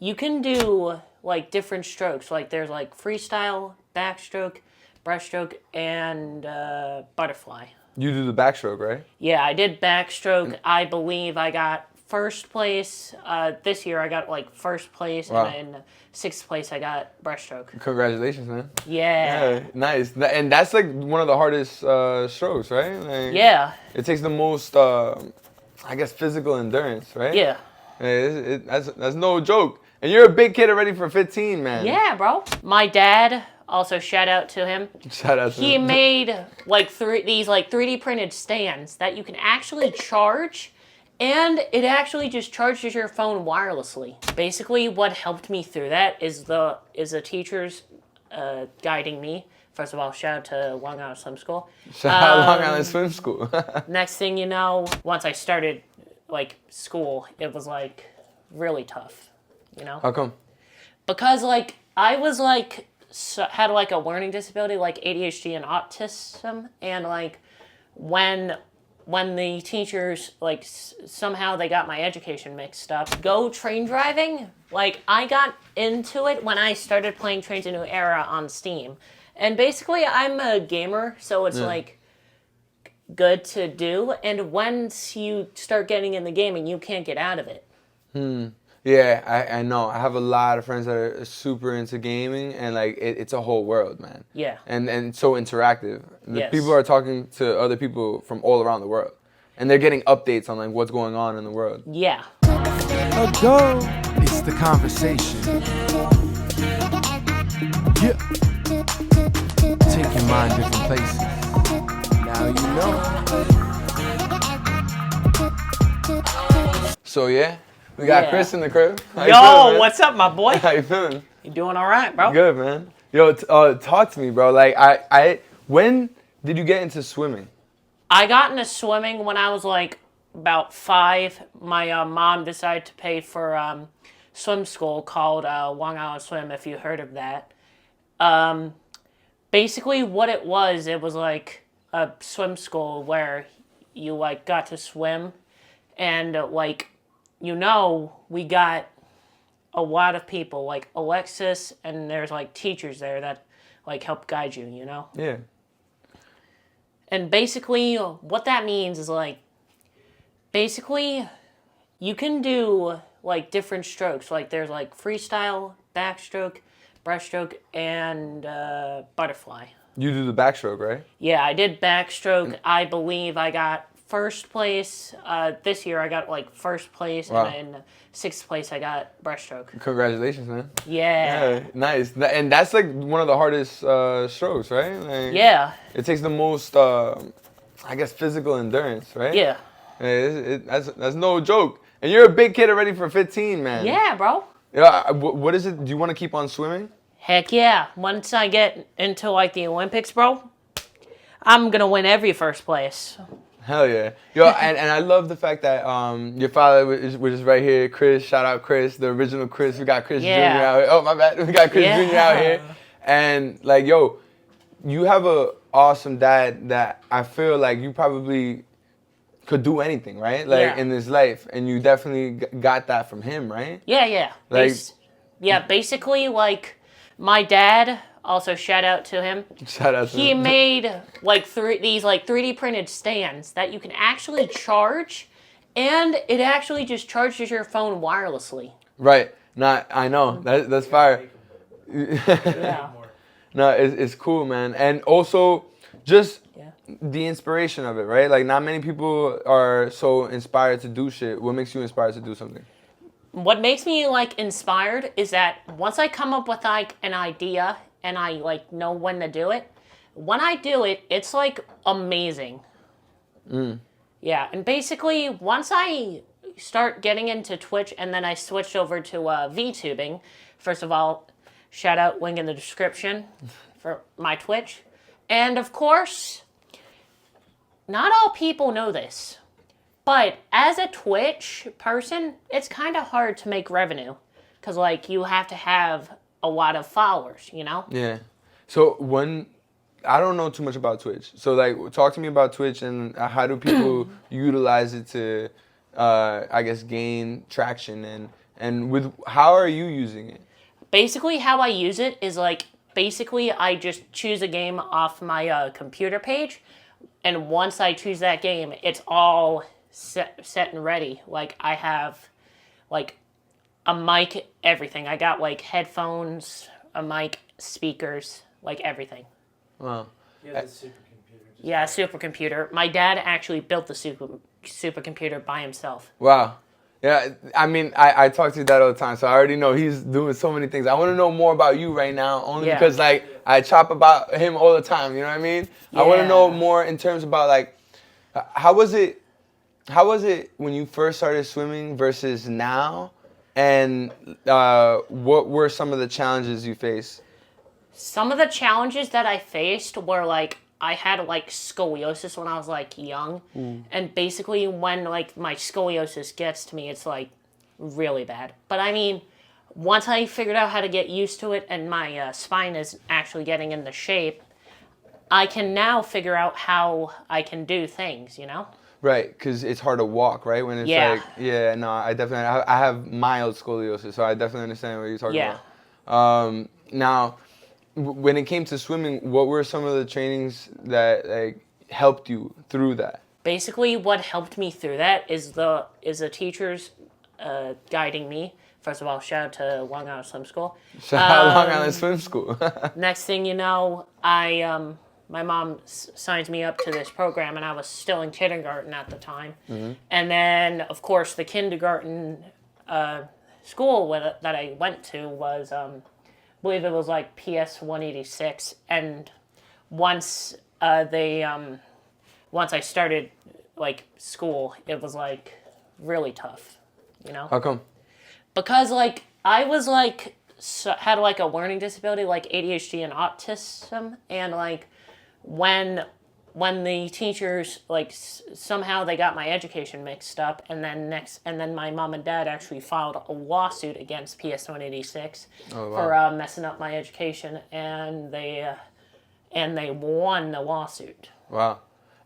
You can do like different strokes. Like there's like freestyle, backstroke, breaststroke, and butterfly. You do the backstroke, right? Yeah, I did backstroke. I believe I got first place. This year I got like first place, Wow. and in sixth place I got breaststroke. Congratulations, man. Yeah. Yeah, nice. And that's like one of the hardest strokes, right? Like, Yeah. it takes the most, I guess, physical endurance, right? Yeah. That's no joke. And you're a big kid already for 15, man. Yeah, bro. My dad, also shout out to him. Shout out to He him. made like these like 3D printed stands that you can actually charge, and it actually just charges your phone wirelessly. Basically, what helped me through that is the teachers guiding me. First of all, shout out to Long Island Swim School. Shout out Long Island Swim School. Next thing you know, once I started like school, it was like really tough. You know? How come? Because like I was like had like a learning disability, like ADHD and autism, and like when the teachers like somehow they got my education mixed up. Go train driving, like I got into it when I started playing Trains a New Era on Steam, and basically I'm a gamer, so it's like good to do. And once you start getting in the gaming, you can't get out of it. Yeah, I know. I have a lot of friends that are super into gaming, and like it's a whole world, man. Yeah. And it's so interactive. Yes. People are talking to other people from all around the world, and they're getting updates on like what's going on in the world. Yeah. Ago, it's the conversation. Yeah. Take your mind different places. Now you know. So yeah, we got Yeah. Chris in the crib. How you Yo, feeling, man? what's up, my boy? How you feeling? You doing all right, bro? Good, man. Yo, talk to me, bro. Like when did you get into swimming? I got into swimming when I was like about 5. My mom decided to pay for swim school called Long Island Swim, if you heard of that. Basically, what it was like a swim school where you like got to swim, and like we got a lot of people like Alexis, and there's like teachers there that like help guide you, you know? Yeah. And basically, what that means is like, basically, you can do like different strokes. Like there's like freestyle, backstroke, breaststroke, and butterfly. You do the backstroke, right? Yeah, I did backstroke. I believe I got first place. This year I got like first place, Wow. and in sixth place I got breaststroke. Congratulations, man. Yeah. Yeah, nice. And that's like one of the hardest strokes, right? Like, Yeah. it takes the most, I guess, physical endurance, right? Yeah. That's no joke. And you're a big kid already for 15, man. Yeah, bro. Yeah. What is it? Do you want to keep on swimming? Heck yeah. Once I get into like the Olympics, bro, I'm gonna win every first place. Hell yeah. Yo, and I love the fact that your father was just right here. Chris, shout out Chris, the original Chris. We got Chris Jr. out here. Oh, my bad. We got Chris Jr. out here. And like, yo, you have a awesome dad that I feel like you probably could do anything, right? Like in this life. And you definitely got that from him, right? Yeah, yeah. Like- Basically, like, my dad, also shout out to him. Shout out to He him. made like these like 3D printed stands that you can actually charge, and it actually just charges your phone wirelessly. Right. I know. That's fire. Yeah. No, it's cool, man. And also, just Yeah. the inspiration of it, right? Like, not many people are so inspired to do shit. What makes you inspired to do something? What makes me like inspired is that once I come up with like an idea and I like know when to do it, when I do it, it's like amazing. Yeah, and basically once I start getting into Twitch and then I switched over to VTubing, first of all, shout out, link in the description for my Twitch. And of course, not all people know this, but as a Twitch person, it's kind of hard to make revenue because like you have to have a lot of followers, you know? Yeah. So I don't know too much about Twitch. So like, talk to me about Twitch and how do people utilize it to, I guess, gain traction And how are you using it? Basically, how I use it is like, basically I just choose a game off my computer page, and once I choose that game, it's all set and ready. Like, I have like a mic, everything. I got like headphones, a mic, speakers, like everything. Wow. Yeah, the supercomputer. Yeah, supercomputer. My dad actually built the supercomputer by himself. Wow. Yeah, I mean, I talk to your dad all the time, so I already know he's doing so many things. I want to know more about you right now, only because, like, I chop about him all the time, you know what I mean? I want to know more in terms about, like, how was it when you first started swimming versus now? And what were some of the challenges you faced? Some of the challenges that I faced were, like, I had, like, scoliosis when I was, like, young. And basically when, like, my scoliosis gets to me, it's, like, really bad. But, I mean, once I figured out how to get used to it and my spine is actually getting into shape, I can now figure out how I can do things, you know? Right, because it's hard to walk, right? When it's I definitely, I have mild scoliosis, so I definitely understand what you're talking about. Now, when it came to swimming, what were some of the trainings that like helped you through that? Basically, what helped me through that is the teachers guiding me. First of all, shout out to Long Island Swim School. Shout out Long Island Swim School. Next thing you know, my mom signs me up to this program, and I was still in kindergarten at the time. Mm-hmm. And then, of course, the kindergarten school that I went to was, I believe it was like PS 186. And once once I started like school, it was like really tough, you know? How come? Because like I was like had like a learning disability, like ADHD and autism, and like when the teachers like somehow they got my education mixed up, and then my mom and dad actually filed a lawsuit against PS 186 for messing up my education, and they won the lawsuit. Wow.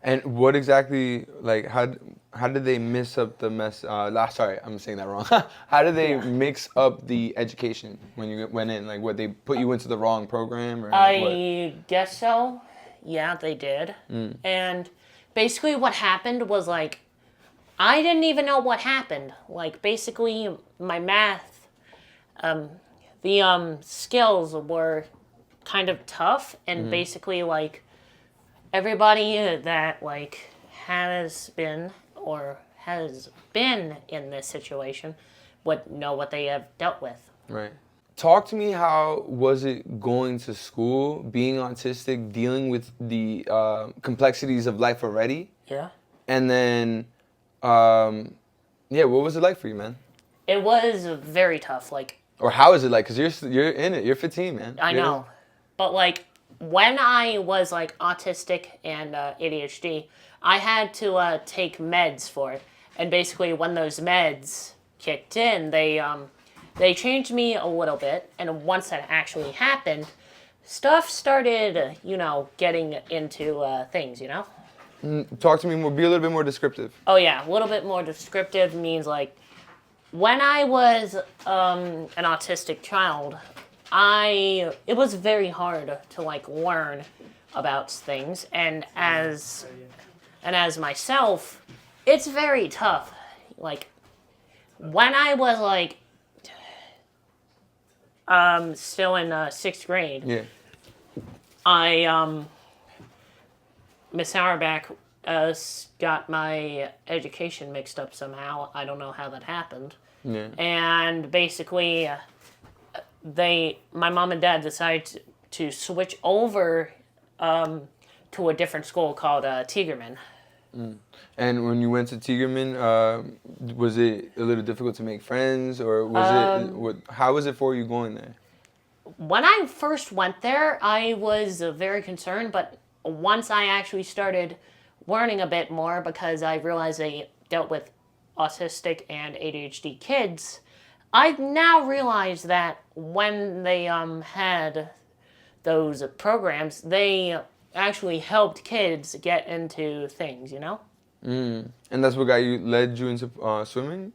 And what exactly, like, how did they mess up the sorry, I'm saying that wrong. How did they mix up the education when you went in? Like, what, they put you into the wrong program? Or I guess so. Yeah, they did. And basically what happened was, like, I didn't even know what happened. Like, basically, my math, the skills were kind of tough, and basically, like, everybody that like has been in this situation would know what they have dealt with. Right. Talk to me, how was it going to school, being autistic, dealing with the complexities of life already? Yeah. And then, what was it like for you, man? It was very tough. Like. Or how is it like? Because you're in it. You're 15, man. I know, but like. When I was like autistic and ADHD, I had to take meds for it, and basically when those meds kicked in, they changed me a little bit, and once that actually happened, stuff started, getting into things, Talk to me more. Be a little bit more descriptive. Oh yeah, a little bit more descriptive means like when I was an autistic child. It was very hard to like learn about things, and as myself, it's very tough. Like when I was like still in 6th grade, Miss Auerbach got my education mixed up somehow. I don't know how that happened. Yeah. And basically. My mom and dad decided to switch over to a different school called Tigerman. And when you went to Tigerman, was it a little difficult to make friends, or how was it for you going there? When I first went there, I was very concerned, but once I actually started learning a bit more, because I realized they dealt with autistic and ADHD kids, I've now realized that when they had those programs, they actually helped kids get into things, And that's what led you into swimming?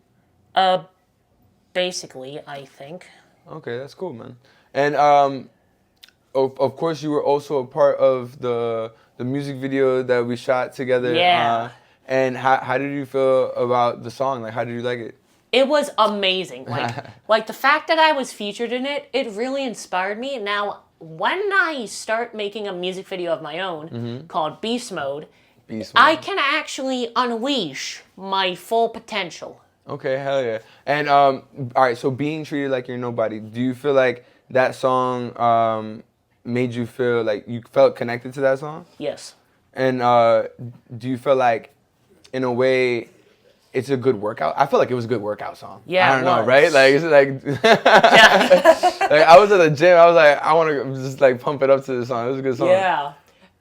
basically, I think. Okay, that's cool, man. And of course, you were also a part of the music video that we shot together. Yeah. And how did you feel about the song? Like, how did you like it? It was amazing. Like the fact that I was featured in it, it really inspired me. Now, when I start making a music video of my own called Beast Mode, I can actually unleash my full potential. Okay, hell yeah. And all right, so being treated like you're nobody, do you feel like that song made you feel like you felt connected to that song? Yes. And do you feel like, in a way, it's a good workout? I feel like it was a good workout song. Yeah, I don't know, was. right? Like, it's like, like I was at the gym. I was like, I want to just like pump it up to the song. It was a good song. Yeah.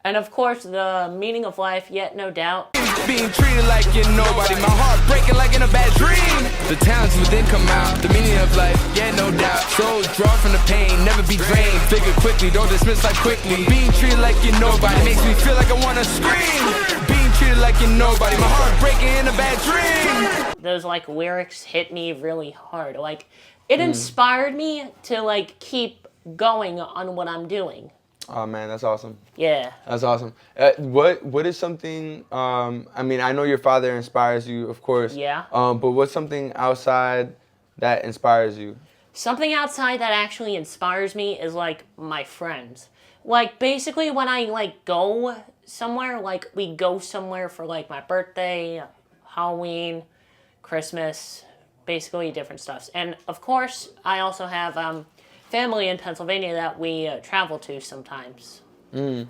And of course, the meaning of life, yet no doubt. Being treated like you're nobody, my heart breaking like in a bad dream. The talents within come out, the meaning of life, yeah, no doubt. Souls draw from the pain, never be drained. Figure quickly, don't dismiss life quickly. Being treated like you're nobody makes me feel like I wanna scream. Being treated like you're nobody, my heart breaking in a bad dream. Those like lyrics hit me really hard. Like it inspired me to like keep going on what I'm doing. Oh man, that's awesome. Yeah. That's awesome. What is something? I mean, I know your father inspires you, of course. Yeah. But what's something outside that inspires you? Something outside that actually inspires me is like my friends. Like basically when I like go somewhere, like we go somewhere for like my birthday, Halloween, Christmas, basically different stuffs. And of course, I also have family in Pennsylvania that we travel to sometimes. And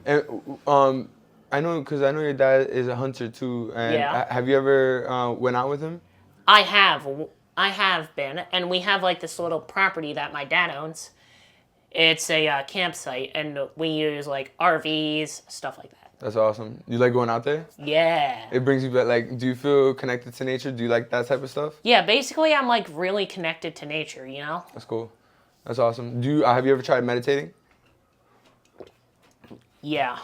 I know, because I know your dad is a hunter too. And Yeah. Have you ever went out with him? I have been, and we have like this little property that my dad owns. It's a campsite, and we use like RVs, stuff like that. That's awesome. You like going out there? Yeah. It brings you back. Like, do you feel connected to nature? Do you like that type of stuff? Yeah, basically I'm like really connected to nature, you know? That's cool. That's awesome. Have you ever tried meditating? Yeah.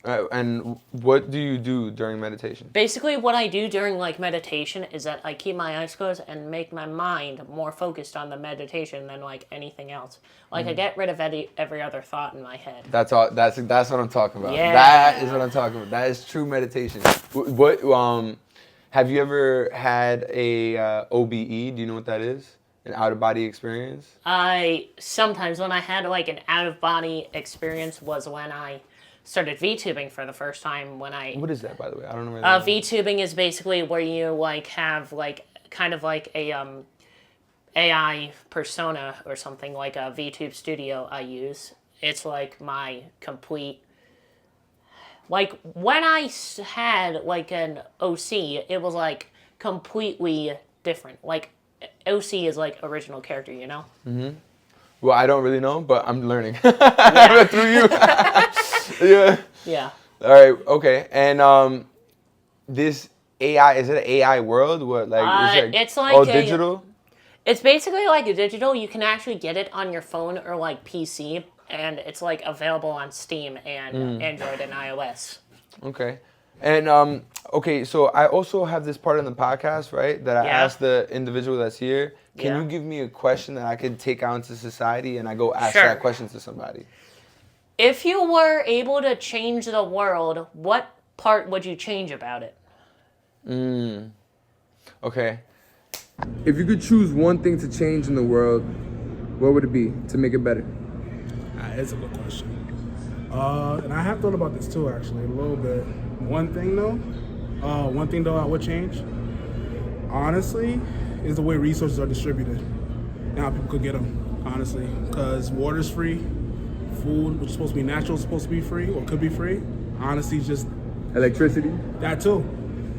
And what do you do during meditation? Basically what I do during like meditation is that I keep my eyes closed and make my mind more focused on the meditation than like anything else. Like I get rid of every other thought in my head. That's all. That's what I'm talking about. Yeah. That is what I'm talking about. That is true meditation. What have you ever had a OBE? Do you know what that is? An out of body experience? Sometimes when I had like an out of body experience was when I started VTubing for the first time. What is that, by the way? I don't know. What that is. VTubing is basically where you like have like kind of like a AI persona or something, like a VTube studio I use. It's like my complete. Like when I had like an OC, it was like completely different. Like OC is like original character, you know? Mm-hmm. Well, I don't really know, but I'm learning through you. Yeah. Yeah. All right. Okay. And this AI, is it an AI world? What it's like all digital? It's basically like a digital. You can actually get it on your phone or like PC, and it's like available on Steam and Android and iOS. Okay. And okay, so I also have this part in the podcast, right? That I ask the individual that's here. Can you give me a question that I could take out into society, and I go ask that question to somebody? If you were able to change the world, what part would you change about it? Okay. If you could choose one thing to change in the world, what would it be to make it better? That's a good question. And I have thought about this too, actually, a little bit. One thing though I would change, honestly, is the way resources are distributed and how people could get them, honestly. Because water's free, food, which is supposed to be natural, is supposed to be free or could be free. Honestly, just electricity. That too,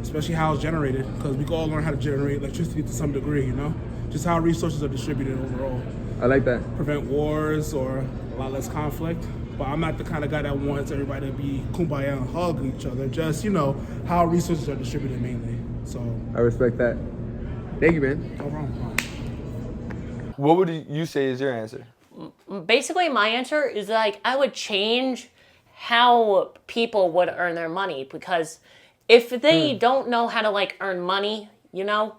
especially how it's generated, because we can all learn how to generate electricity to some degree, you know? Just how resources are distributed overall. I like that. Prevent wars or a lot less conflict. But I'm not the kind of guy that wants everybody to be kumbaya and hug each other. Just, you know, how resources are distributed mainly. So I respect that. Thank you, man. No problem. What would you say is your answer? Basically, my answer is like I would change how people would earn their money, because if they don't know how to like earn money, you know,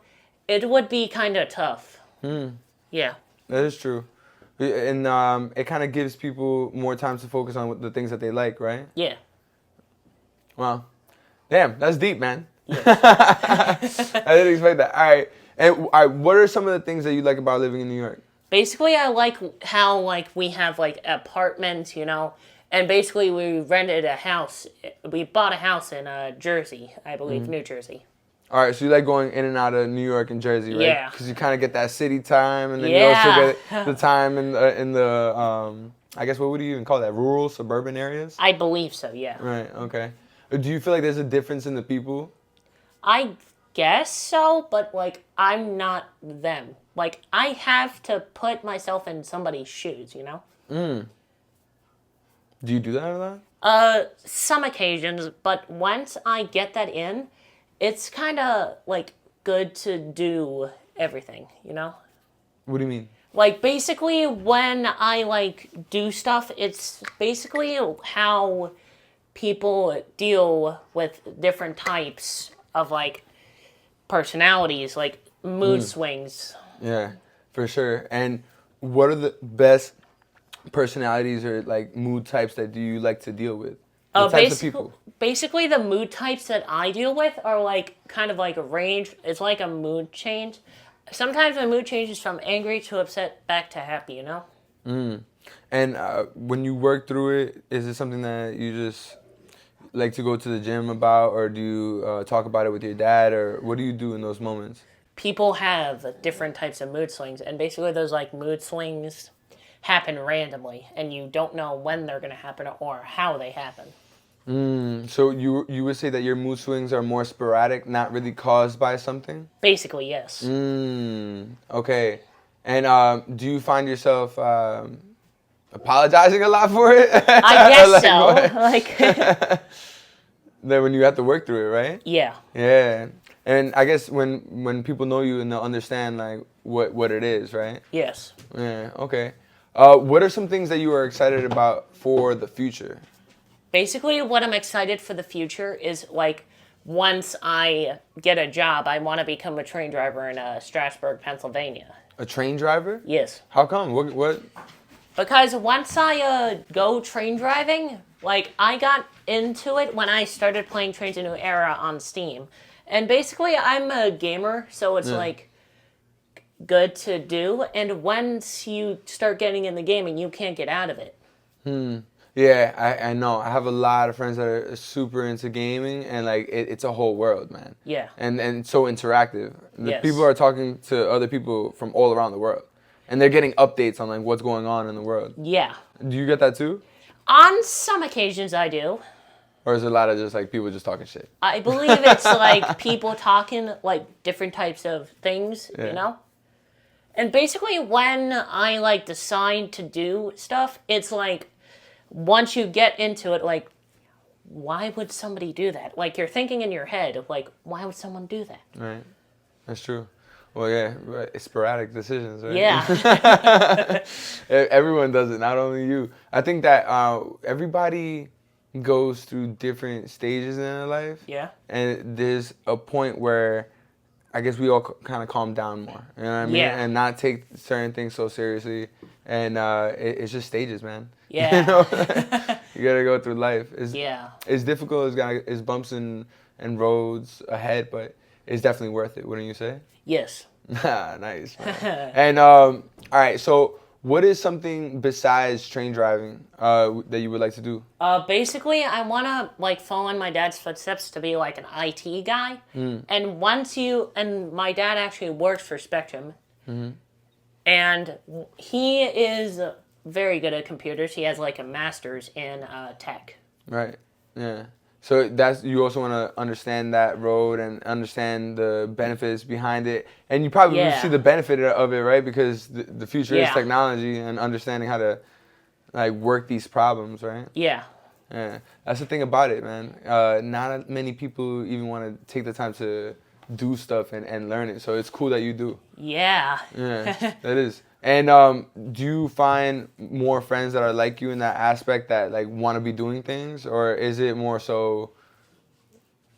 it would be kind of tough. Yeah. That is true. And it kind of gives people more time to focus on the things that they like, right? Yeah. Wow. Damn, that's deep, man. Yes. I didn't expect that. All right. And all right, what are some of the things that you like about living in New York? Basically, I like how like we have like apartments, and basically we rented a house. We bought a house in Jersey, I believe, New Jersey. All right, so you like going in and out of New York and Jersey, right? Yeah. Because you kind of get that city time, and then you also get the time in the I guess what would you even call that? Rural, suburban areas? I believe so, yeah. Right. Okay. Do you feel like there's a difference in the people? I guess so, but like I'm not them. Like I have to put myself in somebody's shoes, Do you do that a lot? Some occasions, but once I get that in, it's kind of like good to do everything, What do you mean? Like basically when I like do stuff, it's basically how people deal with different types of like personalities, like mood swings. Yeah, for sure. And what are the best personalities or like mood types that do you like to deal with? What types of people? Basically, the mood types that I deal with are like kind of like a range. It's like a mood change. Sometimes my mood changes from angry to upset back to happy, And when you work through it, is it something that you just like to go to the gym about, or do you talk about it with your dad, or what do you do in those moments? People have different types of mood swings, and basically those like mood swings happen randomly, and you don't know when they're going to happen or how they happen. So you would say that your mood swings are more sporadic, not really caused by something? Basically, yes. Okay. And do you find yourself apologizing a lot for it? I guess Like, so. what? Like, Then when you have to work through it, right? yeah. Yeah. And I guess when people know you and they'll understand like what it is, right? Yes. Yeah. Okay. What are some things that you are excited about for the future? Basically, what I'm excited for the future is like once I get a job, I want to become a train driver in Strasburg, Pennsylvania. A train driver? Yes. How come? What? Because once I go train driving, like I got into it when I started playing Trains: A New Era on Steam. And basically, I'm a gamer, so it's like good to do. And once you start getting in the gaming, you can't get out of it. Yeah, I know. I have a lot of friends that are super into gaming, and like it's a whole world, man. Yeah. And so interactive. Yes. People are talking to other people from all around the world, and they're getting updates on like what's going on in the world. Yeah. Do you get that too? On some occasions, I do. Or is it a lot of just like people just talking shit? I believe it's like people talking like different types of things, And basically when I like decide to do stuff, it's like once you get into it, like why would somebody do that? Like you're thinking in your head of like, why would someone do that? Right. That's true. Well, yeah, it's sporadic decisions, right? Yeah. Everyone does it, not only you. I think that everybody goes through different stages in their life. Yeah. And there's a point where I guess we all kind of calm down more. You know what I mean? Yeah. And not take certain things so seriously. And it's just stages, man. Yeah. You gotta go through life. It's difficult. It's bumps and roads ahead, but it's definitely worth it, wouldn't you say? Yes. Nice, man. And all right, so what is something besides train driving that you would like to do? Basically, I want to like follow in my dad's footsteps to be like an IT guy. And my dad actually works for Spectrum. And he is very good at computers. He has like a master's in tech. Right. Yeah. So you also want to understand that road and understand the benefits behind it, and you probably will see the benefit of it, right? Because the future is technology and understanding how to like work these problems, right? Yeah. Yeah. That's the thing about it, man. Not many people even want to take the time to do stuff and learn it. So it's cool that you do. Yeah. Yeah, that is. And do you find more friends that are like you in that aspect that like want to be doing things, or is it more so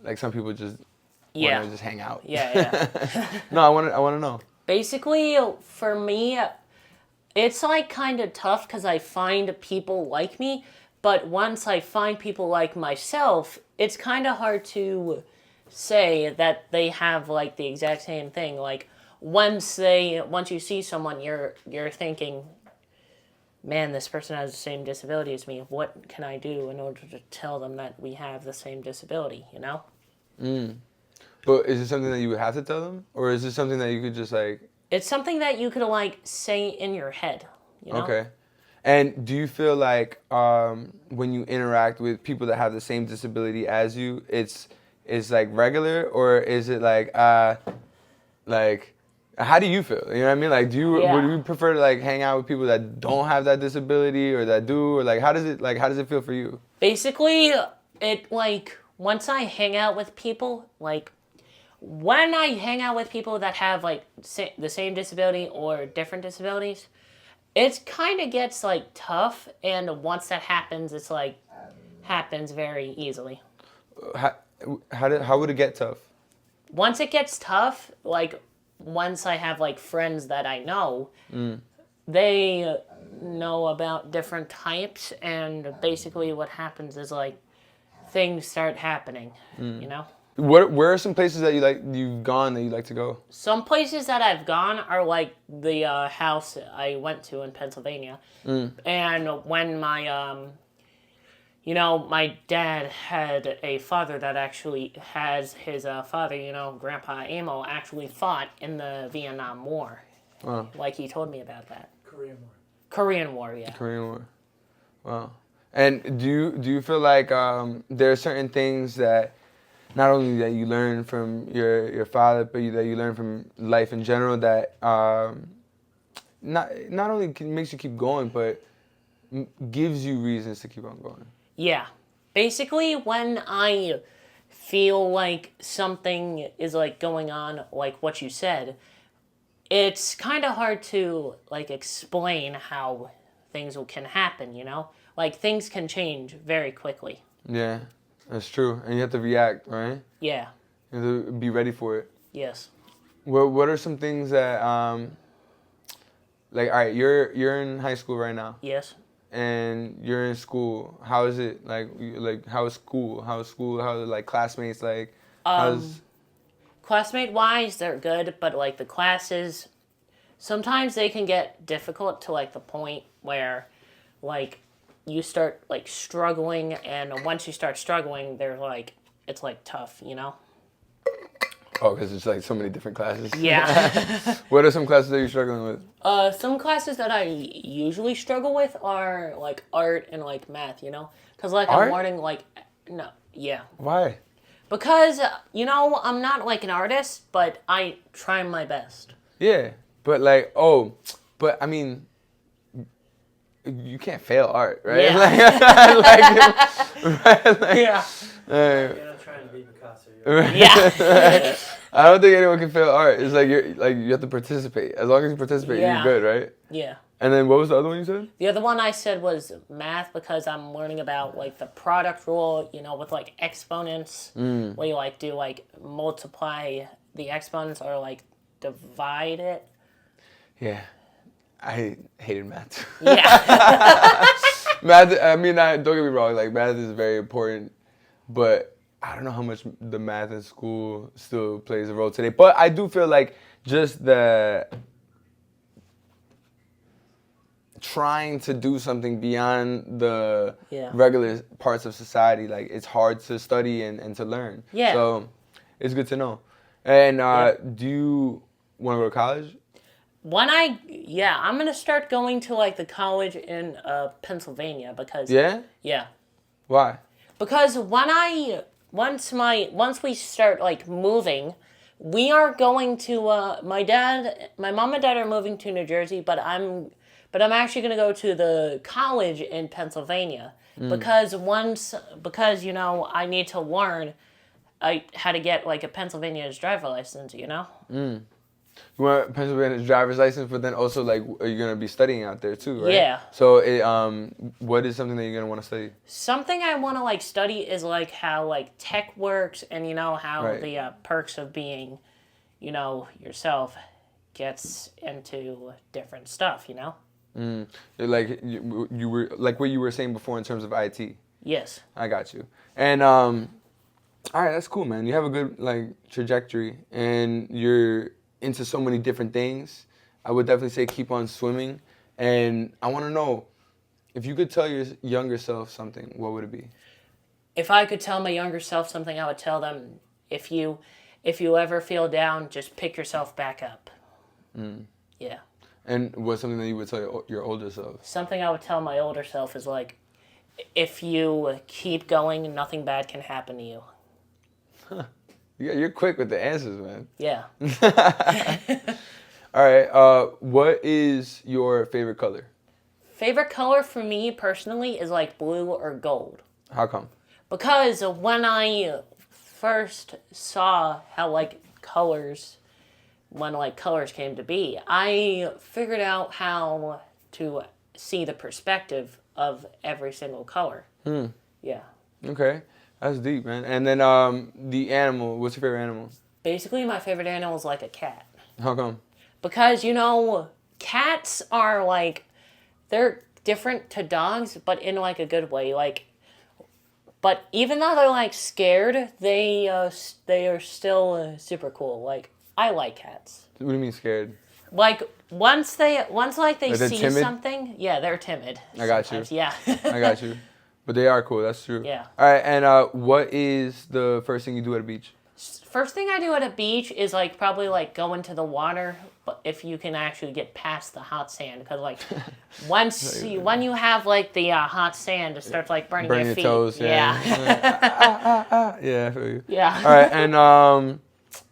like some people just want to just hang out? Yeah. No, I want to know. Basically, for me, it's like kind of tough because I find people like me, but once I find people like myself, it's kind of hard to say that they have like the exact same thing. Like once you see someone, you're thinking, man, this person has the same disability as me. What can I do in order to tell them that we have the same disability, you know? But is it something that you would have to tell them? Or is it something that you could just like... It's something that you could like say in your head, you know? Okay. And do you feel like when you interact with people that have the same disability as you, it's like regular, or is it like how do you feel? You know what I mean? Like, would you prefer to like hang out with people that don't have that disability or that do, or like how does it feel for you? Basically, it like once I hang out with people, like when I hang out with people that have like the same disability or different disabilities, it kind of gets like tough, and once that happens, it's like happens very easily. How would it get tough? Once it gets tough, like once I have like friends that I know, they know about different types, and basically what happens is like things start happening, you know? Where are some places that you've gone that you like to go? Some places that I've gone are like the house I went to in Pennsylvania. And when my, my dad had a father that actually has his father, Grandpa Amo, actually fought in the Vietnam War. Wow. Like he told me about that. Korean War, yeah. Korean War. Wow. And do you feel like there are certain things that not only that you learn from your father, but that you learn from life in general that not only makes you keep going, but gives you reasons to keep on going? Yeah. Basically, when I feel like something is like going on, like what you said, it's kind of hard to like explain how things can happen, you know? Like things can change very quickly. Yeah. That's true, and you have to react, right? Yeah. You have to be ready for it. Yes. What are some things that, like, all right, you're in high school right now. Yes. And you're in school. How is it like? How is school? How are like classmates like? Classmate wise, they're good, but like the classes, sometimes they can get difficult to like the point where, like, you start like struggling, and once you start struggling, it's like tough, you know? Oh, because it's like so many different classes. Yeah. What are some classes that you're struggling with? Some classes that I usually struggle with are like art and like math, you know? Because like art? I'm learning like, no, yeah. Why? Because, I'm not like an artist, but I try my best. Yeah, but I mean, you can't fail art, right? Yeah. Yeah. You're not trying to be Picasso. Yeah. I don't think anyone can fail art. It's like you have to participate. As long as you participate, you're good, right? Yeah. And then what was the other one you said? The other one I said was math, because I'm learning about like the product rule, with like exponents, where you like do like multiply the exponents or like divide it. Yeah. I hated math. Yeah. Math, I mean, don't get me wrong, like math is very important, but I don't know how much the math in school still plays a role today. But I do feel like just the trying to do something beyond the regular parts of society, like it's hard to study and to learn. Yeah. So it's good to know. And do you want to go to college? I'm gonna start going to like the college in Pennsylvania because Yeah. Why? Because once we start like moving, we are going to my mom and dad are moving to New Jersey, but I'm actually gonna go to the college in Pennsylvania because I need to learn how to get like a Pennsylvania's driver license, You want Pennsylvania's driver's license, but then also like, are you gonna be studying out there too, right? Yeah. So, what is something that you're gonna want to study? Something I want to like study is like how like tech works, and how Right. the perks of being, yourself gets into different stuff. Like you were like what you were saying before in terms of IT. Yes. I got you. And all right, that's cool, man. You have a good like trajectory, and you're into so many different things. I would definitely say keep on swimming. And I want to know if you could tell your younger self something, what would it be? If I could tell my younger self something, I would tell them if you ever feel down, just pick yourself back up. Yeah. And what's something that you would tell your older self? Something I would tell my older self is like, if you keep going, nothing bad can happen to you. Yeah, you're quick with the answers, man. Yeah. All right. What is your favorite color? Favorite color for me personally is like blue or gold. How come? Because when I first saw how colors came to be, I figured out how to see the perspective of every single color. Yeah. Okay. That's deep, man. And then the animal, what's your favorite animal? Basically, my favorite animal is like a cat. How come? Because, cats are they're different to dogs, but in a good way. But even though they're scared, they are still super cool. I like cats. What do you mean scared? Once they they're see timid? something, yeah, they're timid. I got sometimes. you. Yeah. I got you. But they are cool. That's true. Yeah. All right. And what is the first thing you do at a beach? First thing I do at a beach is probably go into the water, but if you can actually get past the hot sand, because when you have the hot sand, it starts burning your feet. Toes. Yeah. Yeah, I feel you. Yeah. All right. And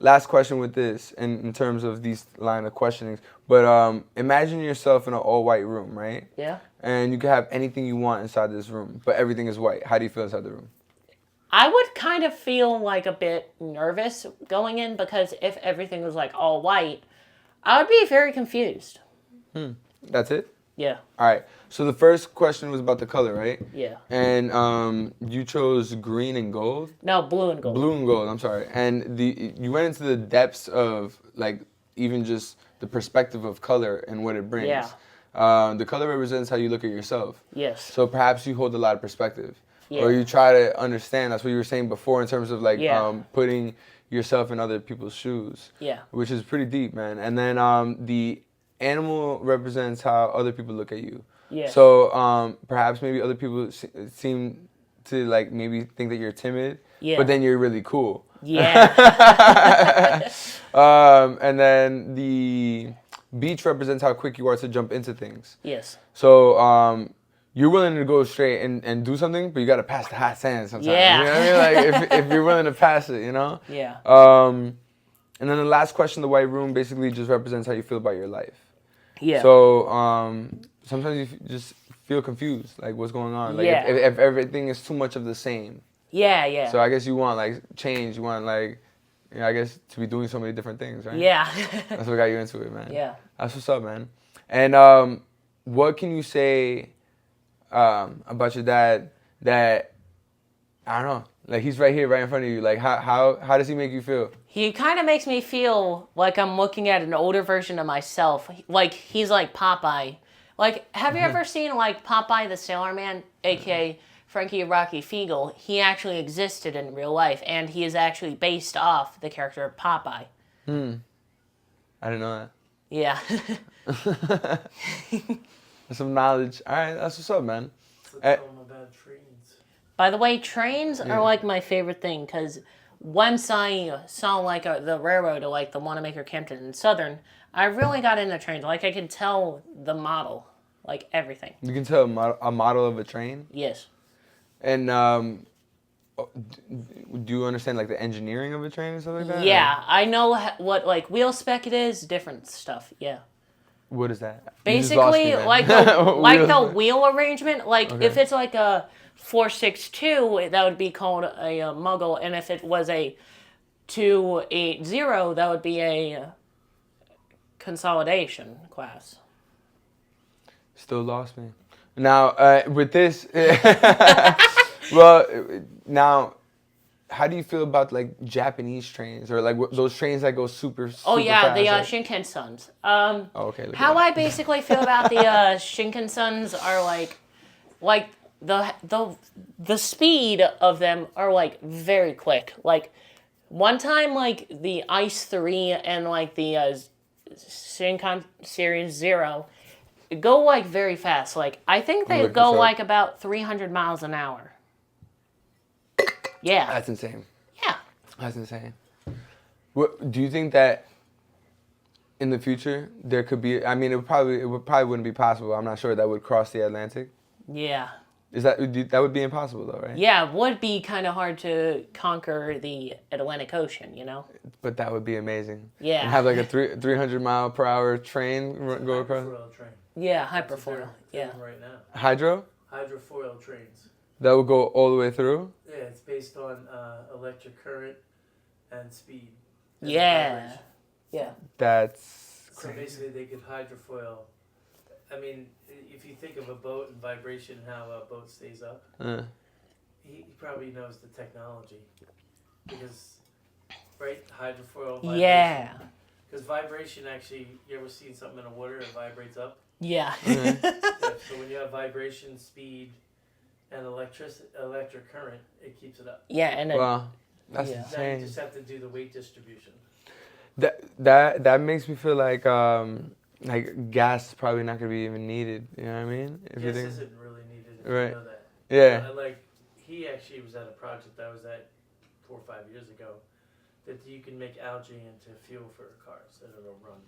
last question with this, in terms of these line of questionings, but imagine yourself in an all-white room, right? Yeah. And you can have anything you want inside this room, but everything is white. How do you feel inside the room? I would kind of feel a bit nervous going in, because if everything was all white, I would be very confused. That's it? Yeah. All right. So the first question was about the color, right? Yeah. And you chose green and gold? No, blue and gold. Blue and gold, I'm sorry. And you went into the depths of even just the perspective of color and what it brings. Yeah. The color represents how you look at yourself. Yes. So perhaps you hold a lot of perspective. Yeah. Or you try to understand. That's what you were saying before in terms of Yeah. putting yourself in other people's shoes. Yeah. Which is pretty deep, man. And then the animal represents how other people look at you. Yeah. So perhaps maybe other people seem to maybe think that you're timid, Yeah. but then you're really cool. Yeah. And then the beach represents how quick you are to jump into things. Yes. So you're willing to go straight and do something, but you got to pass the hot sand sometimes. Yeah. You know what I mean? If you're willing to pass it, Yeah. And then the last question, the white room, basically just represents how you feel about your life. Yeah. So sometimes you just feel confused, what's going on. Yeah. If everything is too much of the same. Yeah, yeah. So I guess you want change. You want I guess to be doing so many different things, right? Yeah. That's what got you into it, man. Yeah. That's what's up, man. And what can you say about your dad that I don't know, he's right here, right in front of you. How does he make you feel? He kind of makes me feel like I'm looking at an older version of myself. He's like Popeye. Have you ever seen Popeye the Sailor Man, aka Frankie Rocky Fiegel? He actually existed in real life, and he is actually based off the character of Popeye. I didn't know that. Yeah. Some knowledge. All right, that's what's up, man. So tell them about trains. By the way, trains are my favorite thing, because once I saw the railroad to the Wanamaker, Campton, and Southern, I really got into trains. I could tell the model, everything. You can tell a model of a train? Yes. And do you understand the engineering of a train and stuff like that? Yeah, I know what wheel spec it is, different stuff. Yeah. What is that? Basically, the wheel arrangement. If it's a 462, that would be called a Muggle, and if it was a 280, that would be a consolidation class. Still lost me. Now, with this, well, now, how do you feel about like Japanese trains or like those trains that go super Oh yeah, fast, the Shinkansen. Oh, okay. How I basically feel about the Shinkansens are like the speed of them are like very quick. Like one time, like the Ice 3 and like the Shinkansen Series 0 go like very fast. Like I think they go like about 300 miles an hour. Yeah. That's insane. Yeah. That's insane. What do you think that in the future there could be? I mean, it probably wouldn't be possible. I'm not sure that would cross the Atlantic. Yeah. That would be impossible though, right? Yeah, it would be kind of hard to conquer the Atlantic Ocean, you know? But that would be amazing. Yeah. And have like a 300 mile per hour train go across. Hydrofoil train. Yeah, hyperfoil. Yeah. Right now. Hydrofoil trains. That would go all the way through? Yeah, it's based on electric current and speed. And yeah. Yeah. That's so crazy. basically they could hydrofoil. I mean, if you think of a boat and vibration, how a boat stays up, he probably knows the technology. Because, right, hydrofoil vibration. Yeah. Because vibration actually, you ever seen something in the water that vibrates up? Yeah. Yeah. So when you have vibration, speed, and electric current, it keeps it up. Yeah, and wow, that's Now insane. you just have to do the weight distribution. That makes me feel like gas is probably not gonna be even needed. You know what I mean? If you Gas think, isn't really needed. If right? You know that. Yeah. Like he actually was at a project I was at 4 or 5 years ago that you can make algae into fuel for cars and it'll run.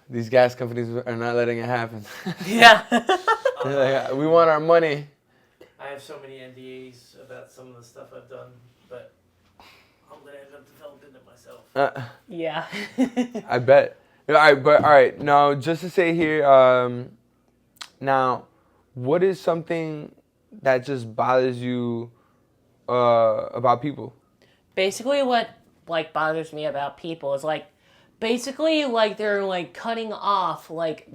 These gas companies are not letting it happen. yeah. They're like, we want our money. I have so many NDAs about some of the stuff I've done, but I'm gonna end up developing it myself. Yeah. I bet. All right. Now, just to say here, now, what is something that just bothers you about people? Basically, what like bothers me about people is like, basically like they're like cutting off like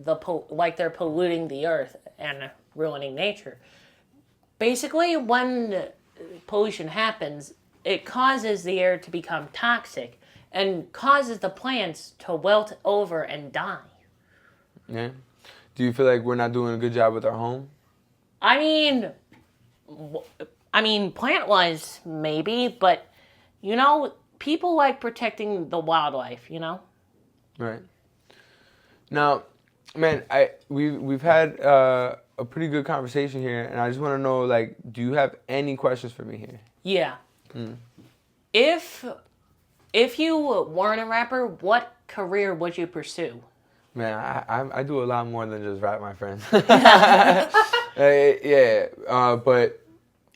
like they're polluting the earth and ruining nature. Basically, when pollution happens, it causes the air to become toxic and causes the plants to wilt over and die. Yeah. Do you feel like we're not doing a good job with our home? I mean, plant-wise, maybe, but, you know, people like protecting the wildlife, you know? Right. Now, man, we've had a pretty good conversation here, and I just want to know, like, do you have any questions for me here? Yeah. If you weren't a rapper, what career would you pursue? Man, I do a lot more than just rap, my friend. But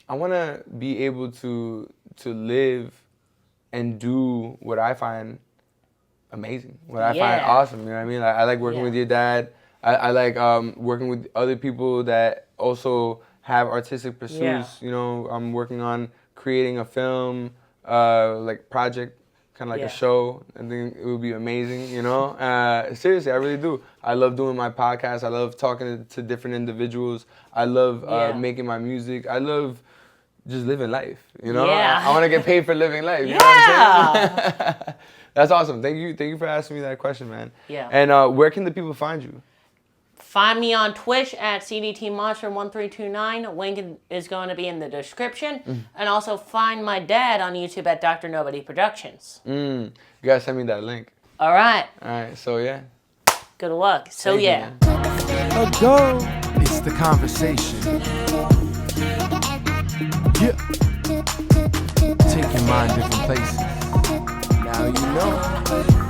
I want to be able to live and do what I find amazing, what I find awesome. You know what I mean? I like working with your dad. I like working with other people that also have artistic pursuits. Yeah. You know, I'm working on creating a film, like project, kind of like a show. I think it would be amazing, you know? Seriously, I really do. I love doing my podcast. I love talking to different individuals. I love making my music. I love just living life, you know? Yeah. I want to get paid for living life, you know what I'm saying? That's awesome. Thank you for asking me that question, man. Yeah. And where can the people find you? Find me on Twitch at CDTMonster1329. Link is going to be in the description. And also find my dad on YouTube at Dr. Nobody Productions. You gotta send me that link. All right. All right, so yeah. Good luck. So Thank you, yeah. man. It's the conversation. Yeah. Take your mind different places. Now you know.